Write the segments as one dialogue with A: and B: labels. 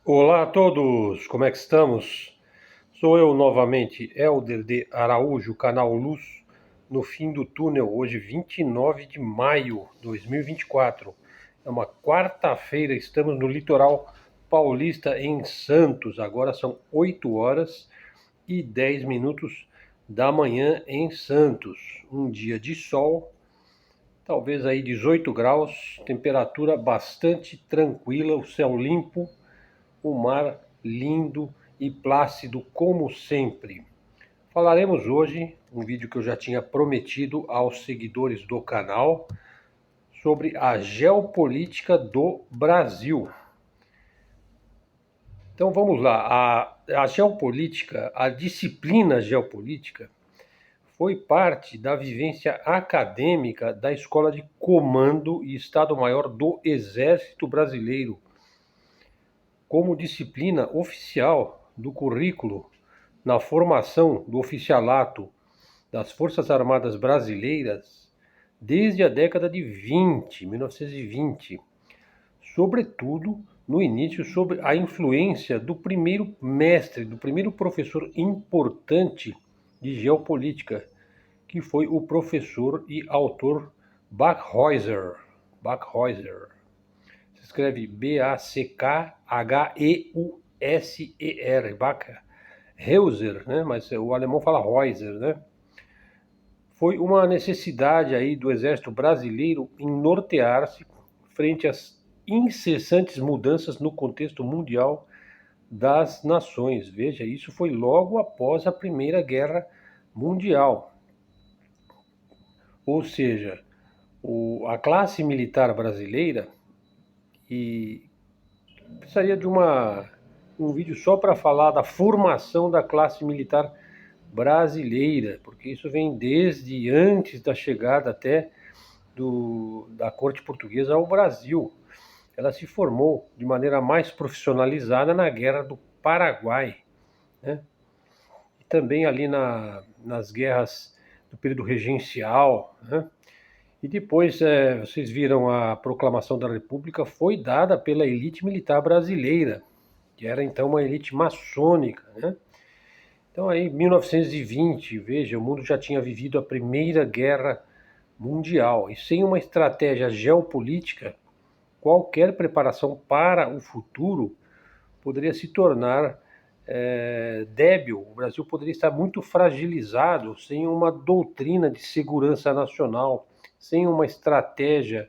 A: Olá a todos, como é que estamos? Sou eu novamente, Helder de Araújo, canal Luz, no fim do túnel, hoje 29 de maio de 2024. É uma quarta-feira, estamos no litoral paulista em Santos, agora são 8 horas e 10 minutos da manhã em Santos. Um dia de sol, talvez aí 18 graus, temperatura bastante tranquila, o céu limpo, o mar lindo e plácido como sempre. Falaremos hoje, um vídeo que eu já tinha prometido aos seguidores do canal, sobre a geopolítica do Brasil. Então vamos lá, a geopolítica, a disciplina geopolítica, foi parte da vivência acadêmica da Escola de Comando e Estado-Maior do Exército Brasileiro, como disciplina oficial do currículo na formação do oficialato das Forças Armadas Brasileiras desde a década de 1920, sobretudo no início sob a influência do primeiro mestre, do primeiro professor importante de geopolítica, que foi o professor e autor Backheuser. Backheuser. Se escreve Backheuser, Bakheuser, né? Mas o alemão fala Heuser, né? Foi uma necessidade aí do exército brasileiro em nortear-se frente às incessantes mudanças no contexto mundial das nações. Veja, isso foi logo após a Primeira Guerra Mundial. Ou seja, a classe militar brasileira, e precisaria de um vídeo só para falar da formação da classe militar brasileira, porque isso vem desde antes da chegada até da corte portuguesa ao Brasil. Ela se formou de maneira mais profissionalizada na Guerra do Paraguai, né? E também ali nas guerras do período regencial, né? E depois, vocês viram a proclamação da República, foi dada pela elite militar brasileira, que era então uma elite maçônica, né? Então aí, 1920, veja, o mundo já tinha vivido a Primeira Guerra Mundial, e sem uma estratégia geopolítica, qualquer preparação para o futuro poderia se tornar débil. O Brasil poderia estar muito fragilizado sem uma doutrina de segurança nacional, sem uma estratégia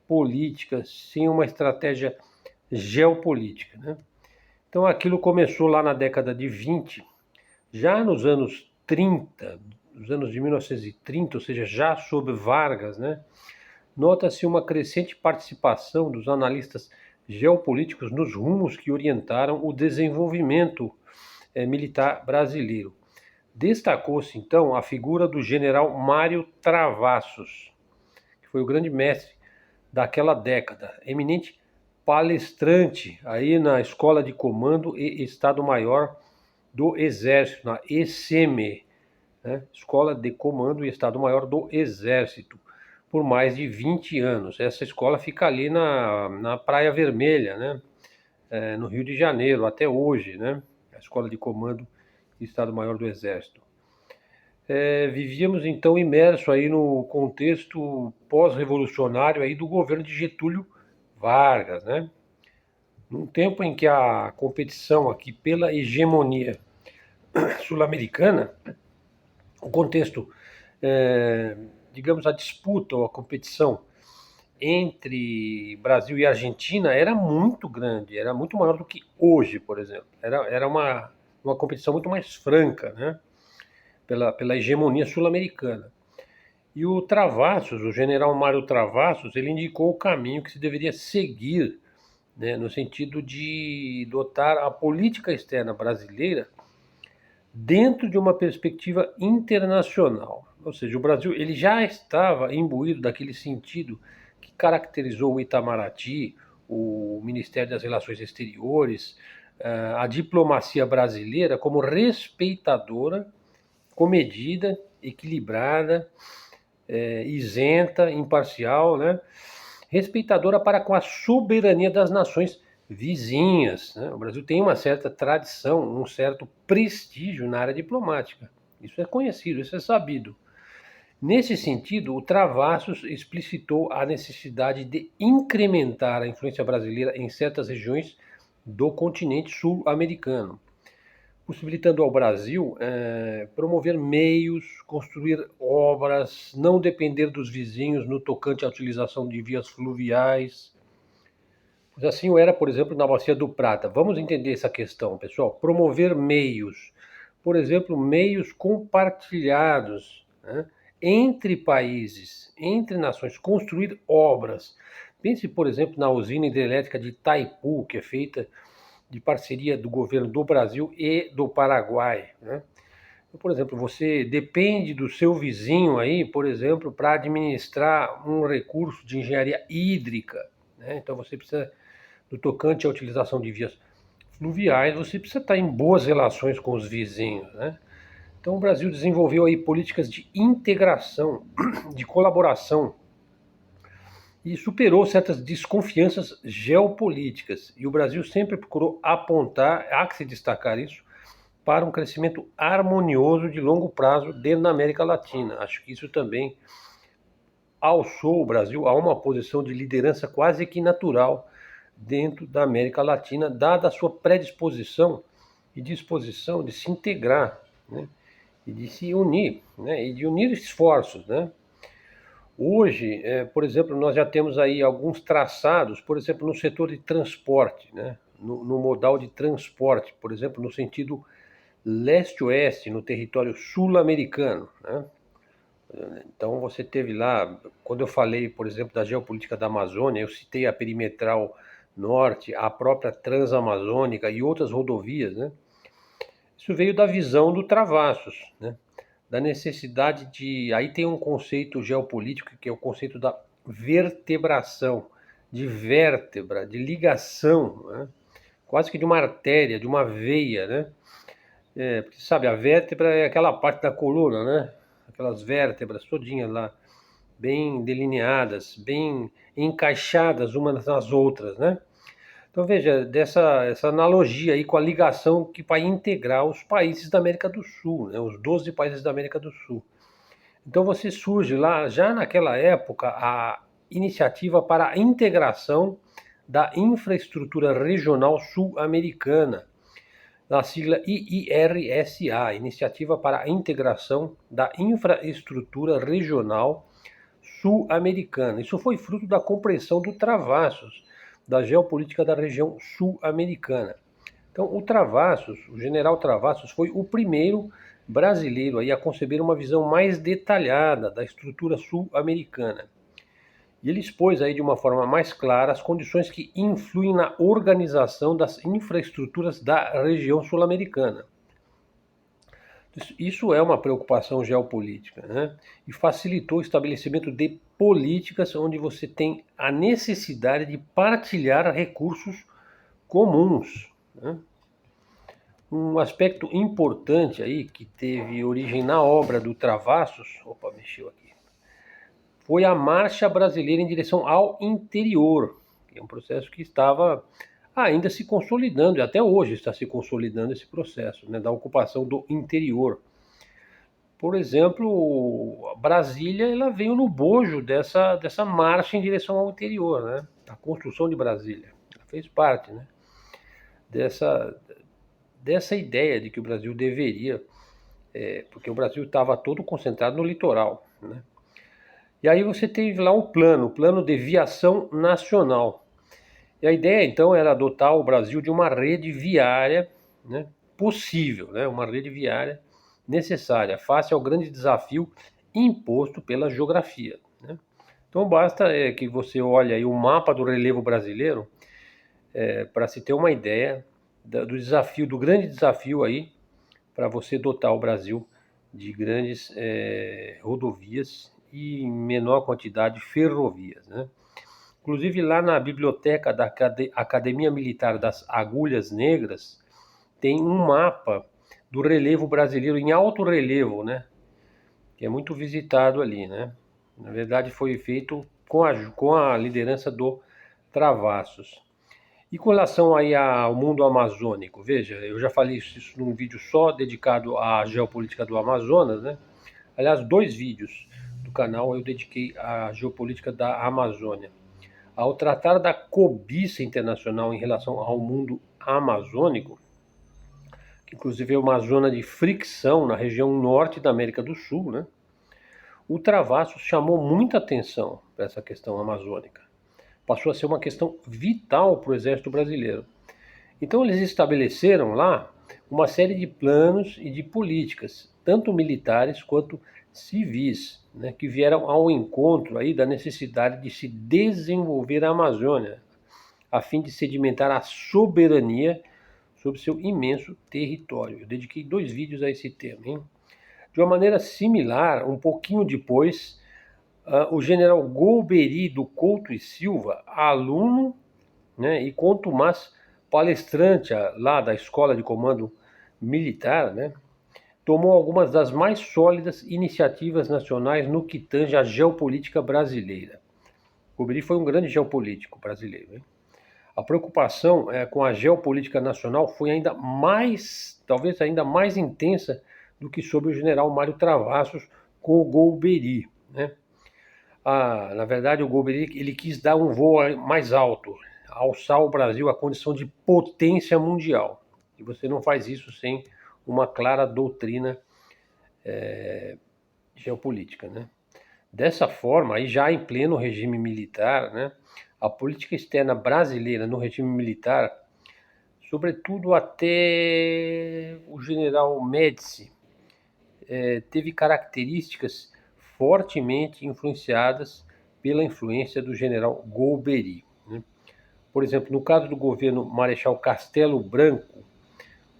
A: política, sem uma estratégia geopolítica, né? Então aquilo começou lá na década de 20, já nos anos 30, nos anos de 1930, ou seja, já sob Vargas, né? Nota-se uma crescente participação dos analistas geopolíticos nos rumos que orientaram o desenvolvimento militar brasileiro. Destacou-se então a figura do general Mário Travassos, que foi o grande mestre daquela década, eminente palestrante aí na Escola de Comando e Estado-Maior do Exército, na ECM, né? Escola de Comando e Estado-Maior do Exército, por mais de 20 anos. Essa escola fica ali na Praia Vermelha, né? No Rio de Janeiro, até hoje, né? A Escola de Comando e Estado-Maior do Exército. Vivíamos então imerso aí no contexto pós-revolucionário aí do governo de Getúlio Vargas, né? Num tempo em que a competição aqui pela hegemonia sul-americana, o contexto, digamos, a disputa ou a competição entre Brasil e Argentina era muito grande, era muito maior do que hoje, por exemplo. Era uma competição muito mais franca, né? Pela hegemonia sul-americana. E o Travassos, o general Mário Travassos, ele indicou o caminho que se deveria seguir, né, no sentido de dotar a política externa brasileira dentro de uma perspectiva internacional. Ou seja, o Brasil ele já estava imbuído daquele sentido que caracterizou o Itamaraty, o Ministério das Relações Exteriores, a diplomacia brasileira como respeitadora, comedida, equilibrada, isenta, imparcial, né? Respeitadora para com a soberania das nações vizinhas, né? O Brasil tem uma certa tradição, um certo prestígio na área diplomática. Isso é conhecido, isso é sabido. Nesse sentido, o Travassos explicitou a necessidade de incrementar a influência brasileira em certas regiões do continente sul-americano, possibilitando ao Brasil promover meios, construir obras, não depender dos vizinhos no tocante à utilização de vias fluviais. Pois assim o era, por exemplo, na Bacia do Prata. Vamos entender essa questão, pessoal. Promover meios, por exemplo, meios compartilhados, né, entre países, entre nações, construir obras. Pense, por exemplo, na usina hidrelétrica de Itaipu, que é feita de parceria do governo do Brasil e do Paraguai, né? Então, por exemplo, você depende do seu vizinho aí, por exemplo, para administrar um recurso de engenharia hídrica, né? Então você precisa, no tocante à utilização de vias fluviais, você precisa estar em boas relações com os vizinhos, né? Então o Brasil desenvolveu aí políticas de integração, de colaboração e superou certas desconfianças geopolíticas. E o Brasil sempre procurou apontar, há que se destacar isso, para um crescimento harmonioso de longo prazo dentro da América Latina. Acho que isso também alçou o Brasil a uma posição de liderança quase que natural dentro da América Latina, dada a sua predisposição e disposição de se integrar, né, e de se unir, né, e de unir esforços, né. Hoje, por exemplo, nós já temos aí alguns traçados, por exemplo, no setor de transporte, né, no modal de transporte, por exemplo, no sentido leste-oeste, no território sul-americano, né. Então você teve lá, quando eu falei, por exemplo, da geopolítica da Amazônia, eu citei a Perimetral Norte, a própria Transamazônica e outras rodovias, né? Isso veio da visão do Travassos, né? Da necessidade de... Aí tem um conceito geopolítico que é o conceito da vertebração, de vértebra, de ligação, né? Quase que de uma artéria, de uma veia, né? Porque sabe, a vértebra é aquela parte da coluna, né? Aquelas vértebras todinhas lá, bem delineadas, bem encaixadas umas nas outras, né? Então veja, essa analogia aí com a ligação que vai integrar os países da América do Sul, né? Os 12 países da América do Sul. Então você surge lá, já naquela época, a iniciativa para a integração da infraestrutura regional sul-americana, da sigla IIRSA, Iniciativa para a Integração da Infraestrutura Regional Sul-Americana. Isso foi fruto da compreensão do Travassos, da geopolítica da região sul-americana. Então, o Travassos, o general Travassos, foi o primeiro brasileiro aí a conceber uma visão mais detalhada da estrutura sul-americana. E ele expôs aí de uma forma mais clara as condições que influem na organização das infraestruturas da região sul-americana. Isso é uma preocupação geopolítica, né? E facilitou o estabelecimento de políticas onde você tem a necessidade de partilhar recursos comuns, né? Um aspecto importante aí que teve origem na obra do Travassos, mexeu aqui, foi a marcha brasileira em direção ao interior, que é um processo que estava ainda se consolidando, e até hoje está se consolidando esse processo, né, da ocupação do interior. Por exemplo, Brasília ela veio no bojo dessa marcha em direção ao interior, né, a construção de Brasília. Ela fez parte, né, dessa ideia de que o Brasil deveria, porque o Brasil estava todo concentrado no litoral, né. E aí você teve lá o plano de viação nacional. E a ideia, então, era dotar o Brasil de uma rede viária, né, possível, né, uma rede viária necessária, face ao grande desafio imposto pela geografia, né. Então basta que você olhe aí o mapa do relevo brasileiro para se ter uma ideia do desafio, do grande desafio aí para você dotar o Brasil de grandes rodovias e em menor quantidade ferrovias, né? Inclusive lá na biblioteca da Academia Militar das Agulhas Negras tem um mapa do relevo brasileiro em alto relevo, né? Que é muito visitado ali, né? Na verdade foi feito com a liderança do Travassos. E com relação aí ao mundo amazônico, veja, eu já falei isso num vídeo só dedicado à geopolítica do Amazonas, né? Aliás, 2 vídeos do canal eu dediquei à geopolítica da Amazônia. Ao tratar da cobiça internacional em relação ao mundo amazônico, que inclusive é uma zona de fricção na região norte da América do Sul, né? O Travassos chamou muita atenção para essa questão amazônica. Passou a ser uma questão vital para o Exército Brasileiro. Então eles estabeleceram lá uma série de planos e de políticas, tanto militares quanto civis, né, que vieram ao encontro aí da necessidade de se desenvolver a Amazônia, a fim de sedimentar a soberania sobre seu imenso território. Eu dediquei 2 vídeos a esse tema, hein? De uma maneira similar, um pouquinho depois, o general Golbery do Couto e Silva, aluno, né, e contumaz palestrante lá da Escola de Comando Militar, né, tomou algumas das mais sólidas iniciativas nacionais no que tange à geopolítica brasileira. Golbery foi um grande geopolítico brasileiro, hein? A preocupação com a geopolítica nacional foi ainda mais, talvez ainda mais intensa do que sob o general Mário Travassos com o Golbery, né? Na verdade, o Golbery ele quis dar um voo mais alto, alçar o Brasil à condição de potência mundial. E você não faz isso sem uma clara doutrina geopolítica, né? Dessa forma, aí já em pleno regime militar, né, a política externa brasileira no regime militar, sobretudo até o general Médici, teve características fortemente influenciadas pela influência do general Golbery, né? Por exemplo, no caso do governo Marechal Castelo Branco,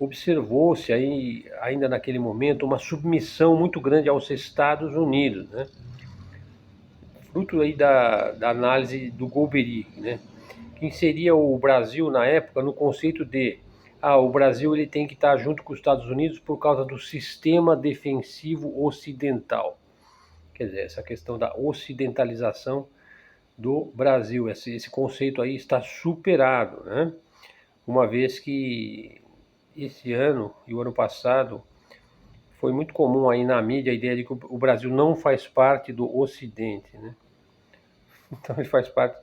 A: observou-se aí, ainda naquele momento, uma submissão muito grande aos Estados Unidos, né? Fruto aí da análise do Golbery, né? Que inseria o Brasil na época no conceito de o Brasil ele tem que estar junto com os Estados Unidos por causa do sistema defensivo ocidental. Quer dizer, essa questão da ocidentalização do Brasil, esse conceito aí está superado, né? Uma vez que esse ano e o ano passado foi muito comum aí na mídia a ideia de que o Brasil não faz parte do Ocidente, né? Então ele faz parte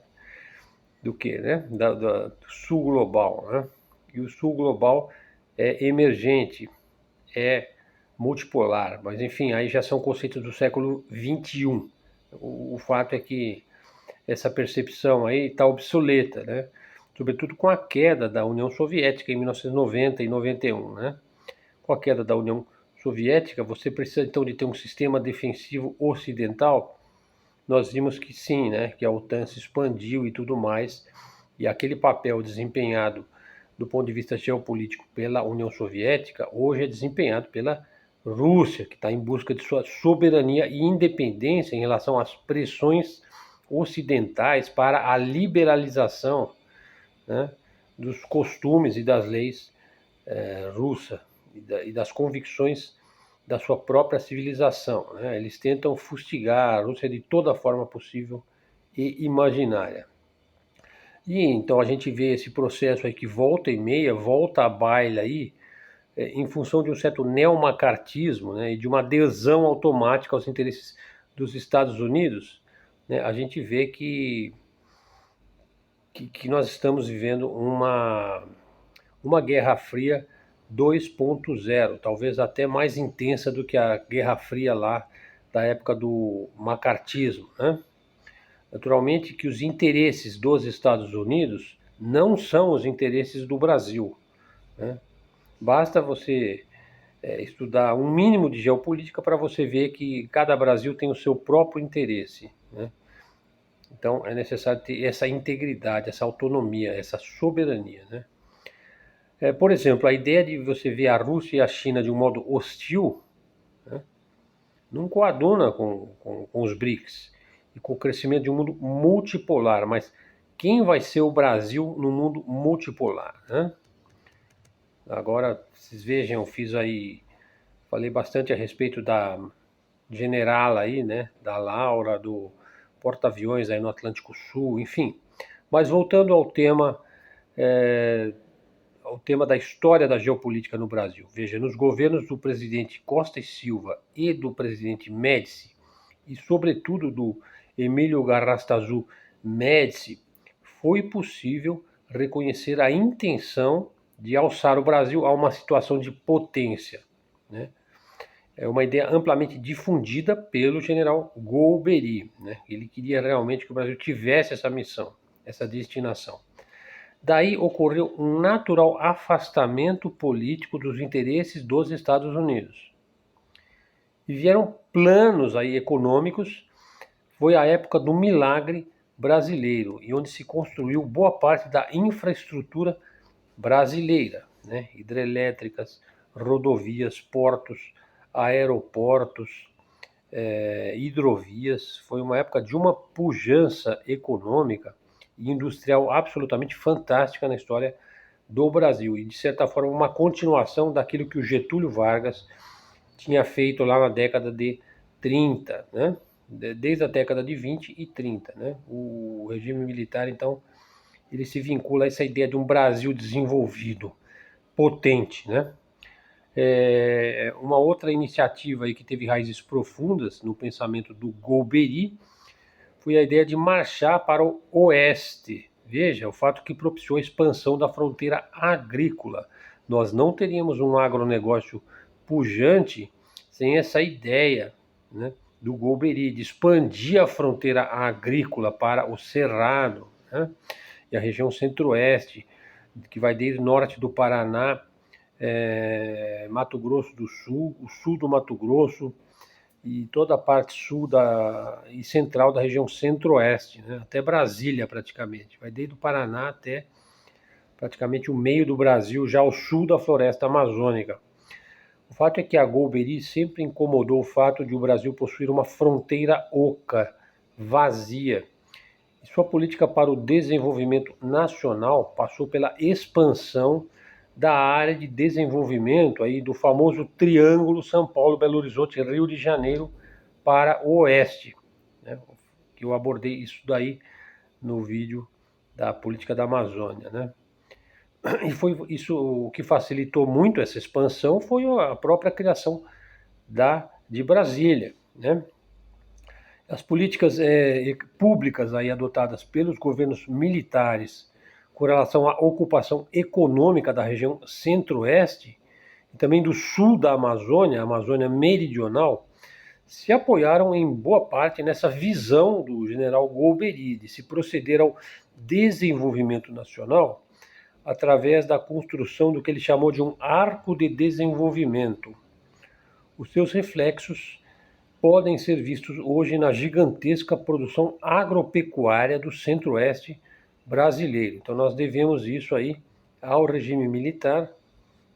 A: do que, né? Do Sul global, né? E o Sul global é emergente, é multipolar, mas enfim, aí já são conceitos do século XXI. O fato é que essa percepção aí está obsoleta, né? Sobretudo com a queda da União Soviética em 1990 e 91, né? Com a queda da União Soviética, você precisa então de ter um sistema defensivo ocidental. Nós vimos que sim, né? Que a OTAN se expandiu e tudo mais, e aquele papel desempenhado do ponto de vista geopolítico pela União Soviética, hoje é desempenhado pela Rússia, que está em busca de sua soberania e independência em relação às pressões ocidentais para a liberalização, né, dos costumes e das leis russa e das convicções da sua própria civilização, né? Eles tentam fustigar a Rússia de toda forma possível e imaginária. E então a gente vê esse processo aí que volta e meia, volta à baila aí, em função de um certo neomacartismo, né, e de uma adesão automática aos interesses dos Estados Unidos, né, a gente vê que nós estamos vivendo uma Guerra Fria 2.0, talvez até mais intensa do que a Guerra Fria lá da época do macartismo, né? Naturalmente que os interesses dos Estados Unidos não são os interesses do Brasil, né? Basta você estudar um mínimo de geopolítica para você ver que cada Brasil tem o seu próprio interesse, né? Então é necessário ter essa integridade, essa autonomia, essa soberania, né? Por exemplo, a ideia de você ver a Rússia e a China de um modo hostil, né, não coaduna com os BRICS e com o crescimento de um mundo multipolar, mas quem vai ser o Brasil no mundo multipolar, né? Agora, vocês vejam, eu fiz aí, falei bastante a respeito da generala aí, né, da Laura, do porta-aviões aí no Atlântico Sul, enfim. Mas voltando ao tema o tema da história da geopolítica no Brasil. Veja, nos governos do presidente Costa e Silva e do presidente Médici, e sobretudo do Emílio Garrastazu Médici, foi possível reconhecer a intenção de alçar o Brasil a uma situação de potência, né? É uma ideia amplamente difundida pelo general Golbery, né? Ele queria realmente que o Brasil tivesse essa missão, essa destinação. Daí ocorreu um natural afastamento político dos interesses dos Estados Unidos. E vieram planos aí econômicos. Foi a época do milagre brasileiro, e onde se construiu boa parte da infraestrutura brasileira, né? Hidrelétricas, rodovias, portos, aeroportos, hidrovias. Foi uma época de uma pujança econômica e industrial absolutamente fantástica na história do Brasil, e de certa forma uma continuação daquilo que o Getúlio Vargas tinha feito lá na década de 30, né? Desde a década de 20 e 30, né? O regime militar, então, ele se vincula a essa ideia de um Brasil desenvolvido, potente, né? Uma outra iniciativa aí que teve raízes profundas no pensamento do Golbery foi a ideia de marchar para o oeste. Veja, o fato que propiciou a expansão da fronteira agrícola. Nós não teríamos um agronegócio pujante sem essa ideia, né, do Golbery, de expandir a fronteira agrícola para o Cerrado, né, e a região centro-oeste, que vai desde o norte do Paraná, Mato Grosso do Sul, o sul do Mato Grosso, e toda a parte sul e central da região centro-oeste, né, até Brasília praticamente. Vai desde o Paraná até praticamente o meio do Brasil, já ao sul da floresta amazônica. O fato é que a Golbery sempre incomodou o fato de o Brasil possuir uma fronteira oca, vazia. E sua política para o desenvolvimento nacional passou pela expansão da área de desenvolvimento aí do famoso Triângulo São Paulo, Belo Horizonte, Rio de Janeiro para o oeste, né? Que eu abordei isso daí no vídeo da política da Amazônia, né? E foi isso o que facilitou muito essa expansão, foi a própria criação de Brasília, né? As políticas públicas aí adotadas pelos governos militares com relação à ocupação econômica da região centro-oeste e também do sul da Amazônia, a Amazônia meridional, se apoiaram em boa parte nessa visão do general Golbery de se proceder ao desenvolvimento nacional através da construção do que ele chamou de um arco de desenvolvimento. Os seus reflexos podem ser vistos hoje na gigantesca produção agropecuária do centro-oeste brasileiro. Então nós devemos isso aí ao regime militar,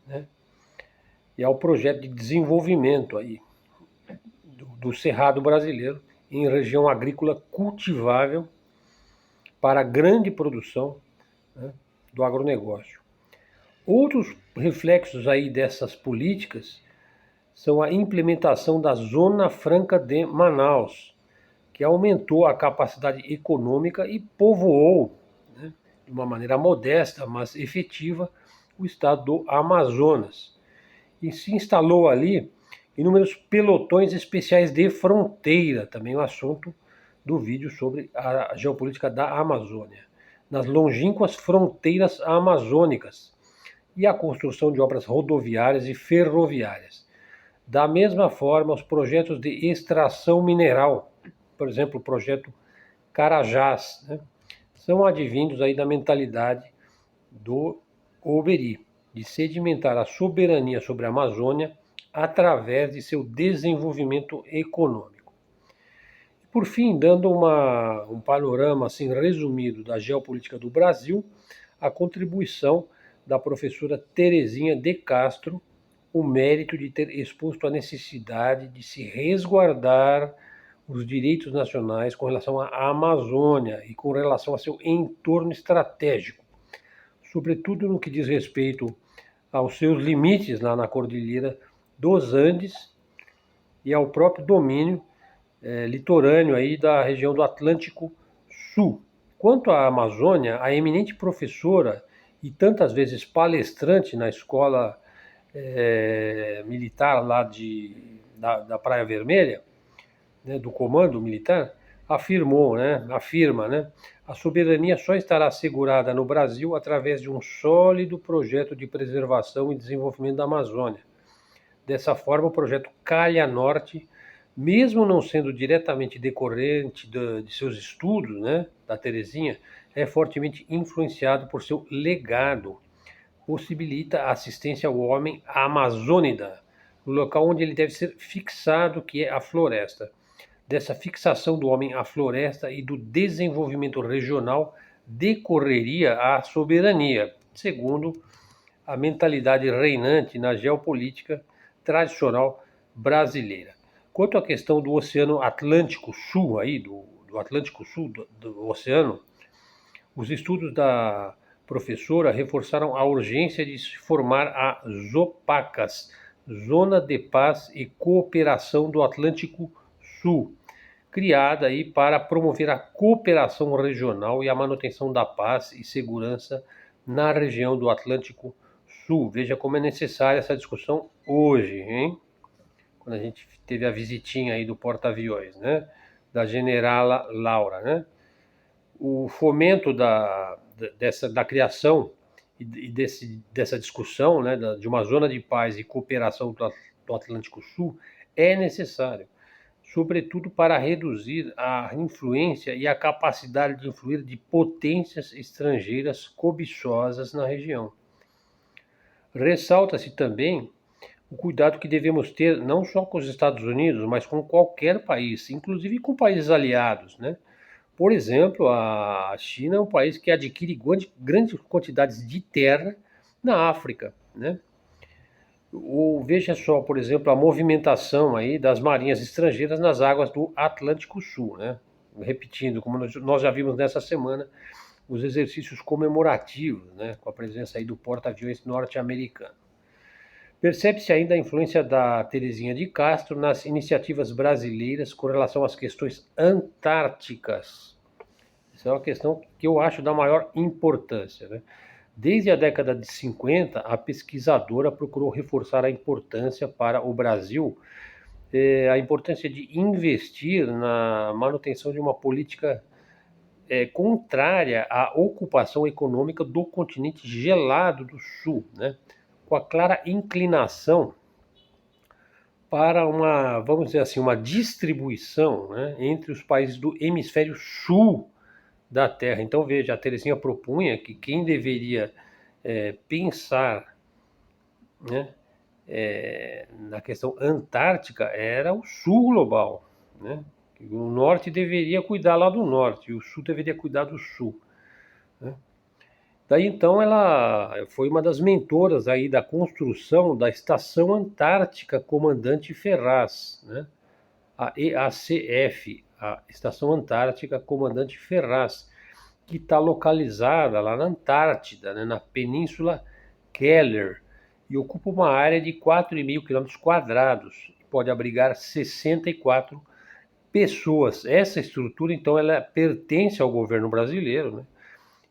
A: né, e ao projeto de desenvolvimento aí do Cerrado brasileiro em região agrícola cultivável para grande produção, né, do agronegócio. Outros reflexos aí dessas políticas são a implementação da Zona Franca de Manaus, que aumentou a capacidade econômica e povoou, né, de uma maneira modesta, mas efetiva, o estado do Amazonas. E se instalou ali inúmeros pelotões especiais de fronteira, também um assunto do vídeo sobre a geopolítica da Amazônia, nas longínquas fronteiras amazônicas, e a construção de obras rodoviárias e ferroviárias. Da mesma forma, os projetos de extração mineral, por exemplo, o projeto Carajás, né, são advindos aí da mentalidade do Golbery, de sedimentar a soberania sobre a Amazônia através de seu desenvolvimento econômico. Por fim, dando um panorama assim resumido da geopolítica do Brasil, a contribuição da professora Terezinha de Castro, o mérito de ter exposto a necessidade de se resguardar os direitos nacionais com relação à Amazônia e com relação a seu entorno estratégico, sobretudo no que diz respeito aos seus limites lá na Cordilheira dos Andes e ao próprio domínio litorâneo aí da região do Atlântico Sul. Quanto à Amazônia, a eminente professora e tantas vezes palestrante na escola militar lá da Praia Vermelha, né, do comando militar, afirma, né, a soberania só estará assegurada no Brasil através de um sólido projeto de preservação e desenvolvimento da Amazônia. Dessa forma, o projeto Calha Norte, mesmo não sendo diretamente decorrente de seus estudos, né, da Terezinha, é fortemente influenciado por seu legado. Possibilita a assistência ao homem amazônida, no local onde ele deve ser fixado, que é a floresta. Dessa fixação do homem à floresta e do desenvolvimento regional decorreria a soberania, segundo a mentalidade reinante na geopolítica tradicional brasileira. Quanto à questão do Oceano Atlântico Sul, aí, do Atlântico Sul, do oceano, os estudos da professora reforçaram a urgência de se formar a ZOPACAS, Zona de Paz e Cooperação do Atlântico Sul, criada aí para promover a cooperação regional e a manutenção da paz e segurança na região do Atlântico Sul. Veja como é necessária essa discussão hoje, hein? Quando a gente teve a visitinha aí do porta-aviões, né? Da generala Laura, né? O fomento da criação dessa discussão, né, de uma zona de paz e cooperação do Atlântico Sul é necessário, sobretudo para reduzir a influência e a capacidade de influir de potências estrangeiras cobiçosas na região. Ressalta-se também o cuidado que devemos ter não só com os Estados Unidos, mas com qualquer país, inclusive com países aliados, né? Por exemplo, a China é um país que adquire grandes quantidades de terra na África, né? Ou veja só, por exemplo, a movimentação aí das marinhas estrangeiras nas águas do Atlântico Sul, né? Repetindo, como nós já vimos nessa semana, os exercícios comemorativos, né? Com a presença aí do porta-aviões norte-americano. Percebe-se ainda a influência da Terezinha de Castro nas iniciativas brasileiras com relação às questões antárticas. Essa é uma questão que eu acho da maior importância, né? Desde a década de 50, a pesquisadora procurou reforçar a importância para o Brasil, a importância de investir na manutenção de uma política contrária à ocupação econômica do continente gelado do Sul, né? Com a clara inclinação para uma, vamos dizer assim, uma distribuição, né, entre os países do hemisfério sul da Terra. Então, veja, a Terezinha propunha que quem deveria pensar, né, na questão antártica era o sul global, né? O norte deveria cuidar lá do norte e o sul deveria cuidar do sul, né? Daí então ela foi uma das mentoras aí da construção da Estação Antártica Comandante Ferraz, né? A EACF, a Estação Antártica Comandante Ferraz, que está localizada lá na Antártida, né, na Península Keller, e ocupa uma área de 4.500 quilômetros quadrados, pode abrigar 64 pessoas. Essa estrutura, então, ela pertence ao governo brasileiro, né,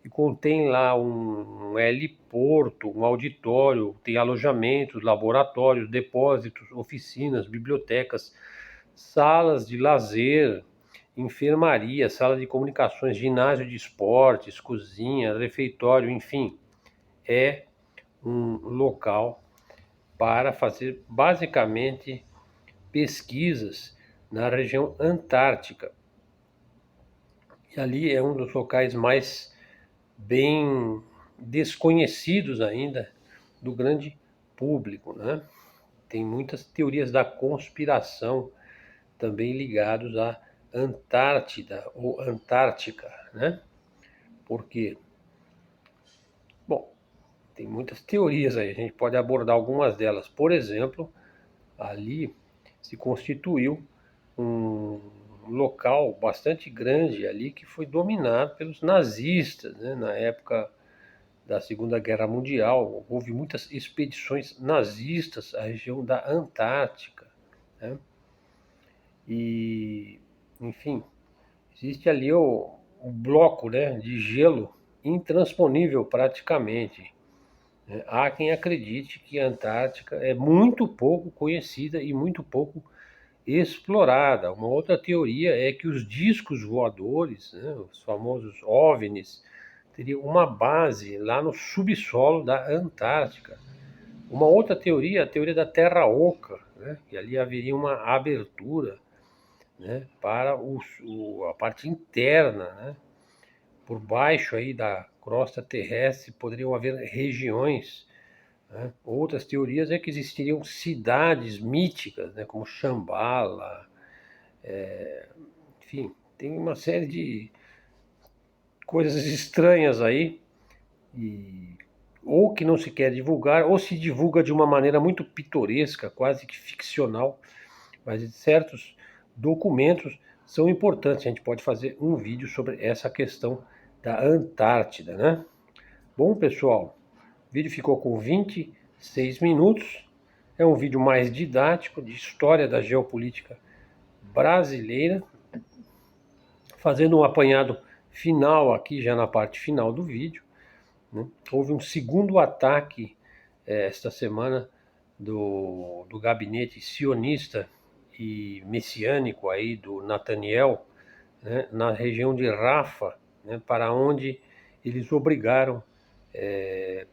A: e contém lá um heliporto, um auditório, tem alojamentos, laboratórios, depósitos, oficinas, bibliotecas, salas de lazer, enfermaria, sala de comunicações, ginásio de esportes, cozinha, refeitório, enfim, é um local para fazer basicamente pesquisas na região antártica. E ali é um dos locais mais bem desconhecidos ainda do grande público, né? Tem muitas teorias da conspiração também ligados à Antártida ou Antártica, né? Porque, bom, tem muitas teorias aí, a gente pode abordar algumas delas. Por exemplo, ali se constituiu um local bastante grande ali que foi dominado pelos nazistas, né? Na época da Segunda Guerra Mundial, houve muitas expedições nazistas à região da Antártica, né? E, enfim, existe ali o bloco, né, de gelo intransponível praticamente. Há quem acredite que a Antártica é muito pouco conhecida e muito pouco explorada. Uma outra teoria é que os discos voadores, né, os famosos OVNIs, teriam uma base lá no subsolo da Antártica. Uma outra teoria, a teoria da Terra Oca, né, que ali haveria uma abertura, né, para a parte interna, né, por baixo aí da crosta terrestre poderiam haver regiões, né. Outras teorias é que existiriam cidades míticas, né, como Shambhala, enfim, tem uma série de coisas estranhas aí, e, ou que não se quer divulgar, ou se divulga de uma maneira muito pitoresca, quase que ficcional, mas certos documentos são importantes. A gente pode fazer um vídeo sobre essa questão da Antártida, né? Bom, pessoal, o vídeo ficou com 26 minutos. É um vídeo mais didático de história da geopolítica brasileira, fazendo um apanhado final aqui, já na parte final do vídeo, né? Houve um segundo ataque esta semana do gabinete sionista e messiânico aí do Netanyahu, né, na região de Rafa, né, para onde eles obrigaram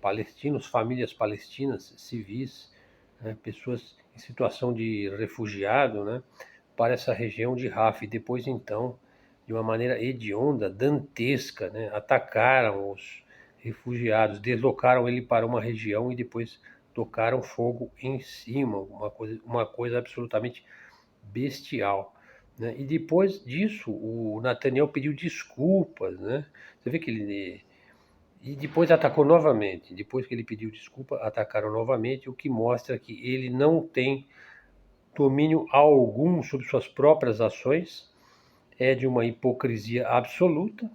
A: palestinos, famílias palestinas, civis, né, pessoas em situação de refugiado, né, para essa região de Rafa. E depois, então, de uma maneira hedionda, dantesca, né, atacaram os refugiados, deslocaram ele para uma região e depois tocaram fogo em cima, uma coisa absolutamente bestial, né? E depois disso, o Netanyahu pediu desculpas, né? Você vê que ele... E depois atacou novamente. Depois que ele pediu desculpa, atacaram novamente, o que mostra que ele não tem domínio algum sobre suas próprias ações, é de uma hipocrisia absoluta,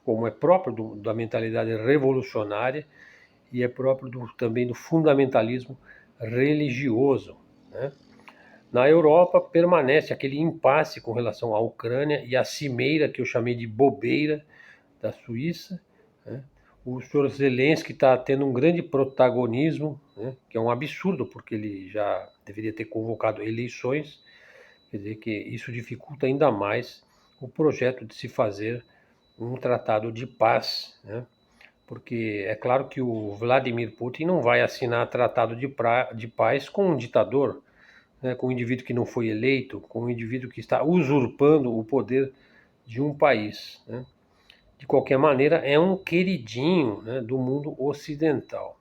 A: como é próprio da mentalidade revolucionária e é próprio também do fundamentalismo religioso, né? Na Europa permanece aquele impasse com relação à Ucrânia e a cimeira que eu chamei de bobeira da Suíça, né? O senhor Zelensky está tendo um grande protagonismo, né? Que é um absurdo, porque ele já deveria ter convocado eleições, quer dizer que isso dificulta ainda mais o projeto de se fazer um tratado de paz, né? Porque é claro que o Vladimir Putin não vai assinar tratado de paz com um ditador, né, com um indivíduo que não foi eleito, com um indivíduo que está usurpando o poder de um país, né? De qualquer maneira, é um queridinho, né, do mundo ocidental.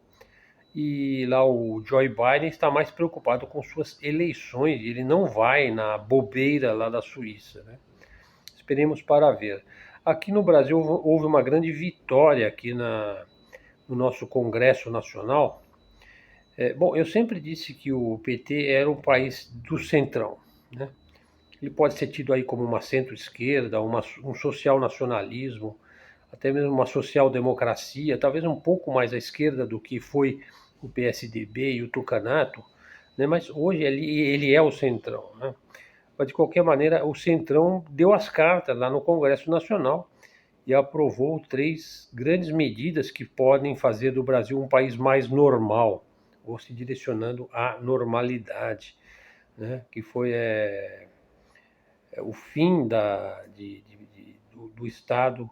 A: E lá o Joe Biden está mais preocupado com suas eleições, ele não vai na bobeira lá da Suíça, né? Esperemos para ver. Aqui no Brasil houve uma grande vitória aqui no nosso Congresso Nacional. Bom, eu sempre disse que o PT era um país do centrão, né? Ele pode ser tido aí como uma centro-esquerda, um social-nacionalismo, até mesmo uma social-democracia, talvez um pouco mais à esquerda do que foi o PSDB e o Tucanato, né? Mas hoje ele é o centrão, né? Mas de qualquer maneira, o centrão deu as cartas lá no Congresso Nacional e aprovou 3 grandes medidas que podem fazer do Brasil um país mais normal, ou se direcionando à normalidade, né? Que foi o fim do Estado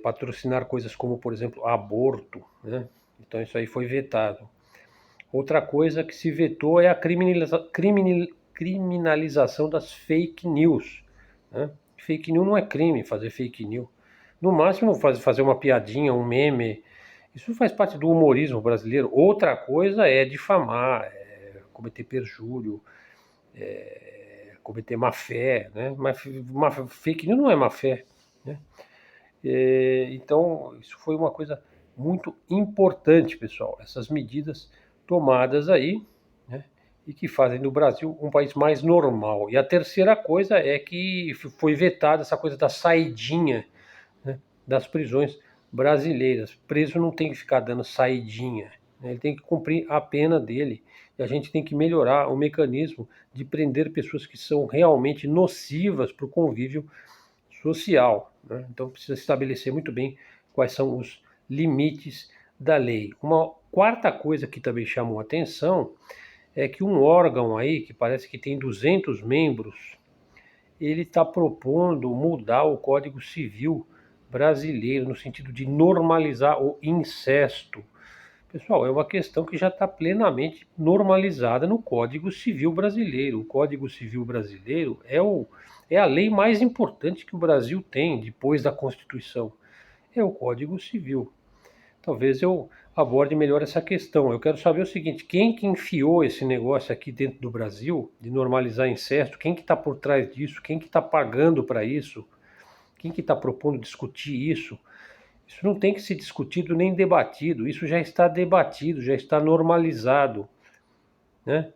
A: patrocinar coisas como, por exemplo, aborto, né? Então isso aí foi vetado. Outra coisa que se vetou é a criminalização das fake news, né? Fake news não é crime, fazer fake news. No máximo fazer uma piadinha, um meme. Isso faz parte do humorismo brasileiro. Outra coisa é difamar, cometer perjúrio, cometer má fé, né? Mas fake news não é má fé, né? Então, isso foi uma coisa muito importante, pessoal. Essas medidas tomadas aí, né? E que fazem do Brasil um país mais normal. E a terceira coisa é que foi vetada essa coisa da saidinha, né, das prisões brasileiras. Preso não tem que ficar dando saidinha, né? Ele tem que cumprir a pena dele. E a gente tem que melhorar o mecanismo de prender pessoas que são realmente nocivas para o convívio social, né? Então precisa estabelecer muito bem quais são os limites da lei. Uma quarta coisa que também chamou a atenção é que um órgão aí, que parece que tem 200 membros, ele está propondo mudar o Código Civil brasileiro no sentido de normalizar o incesto. Pessoal, é uma questão que já está plenamente normalizada no Código Civil brasileiro. O Código Civil brasileiro é a lei mais importante que o Brasil tem depois da Constituição. É o Código Civil. Talvez eu aborde melhor essa questão. Eu quero saber o seguinte: quem que enfiou esse negócio aqui dentro do Brasil de normalizar incesto? Quem que está por trás disso? Quem que está pagando para isso? Quem que está propondo discutir isso? Isso não tem que ser discutido nem debatido. Isso já está debatido, já está normalizado, né?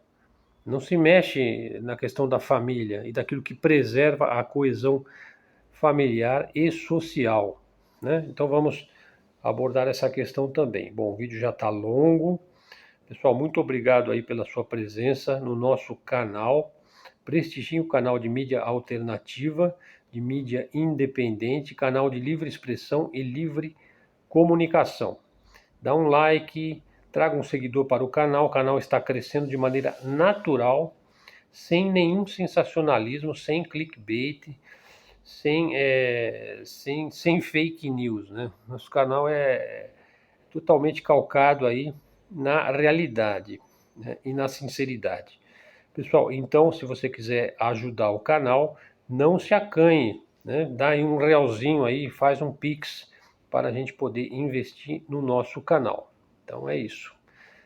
A: Não se mexe na questão da família e daquilo que preserva a coesão familiar e social, né? Então vamos abordar essa questão também. Bom, o vídeo já está longo. Pessoal, muito obrigado aí pela sua presença no nosso canal. Prestigiem o canal de mídia alternativa, de mídia independente, canal de livre expressão e livre comunicação. Dá um like, traga um seguidor para o canal está crescendo de maneira natural, sem nenhum sensacionalismo, sem clickbait, sem fake news, né? Nosso canal é totalmente calcado aí na realidade, né? E na sinceridade. Pessoal, então se você quiser ajudar o canal, não se acanhe, né? Dá aí um realzinho aí, faz um Pix para a gente poder investir no nosso canal. Então é isso.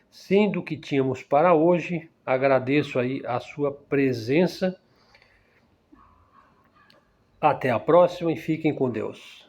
A: Sendo o que tínhamos para hoje, agradeço aí a sua presença. Até a próxima e fiquem com Deus.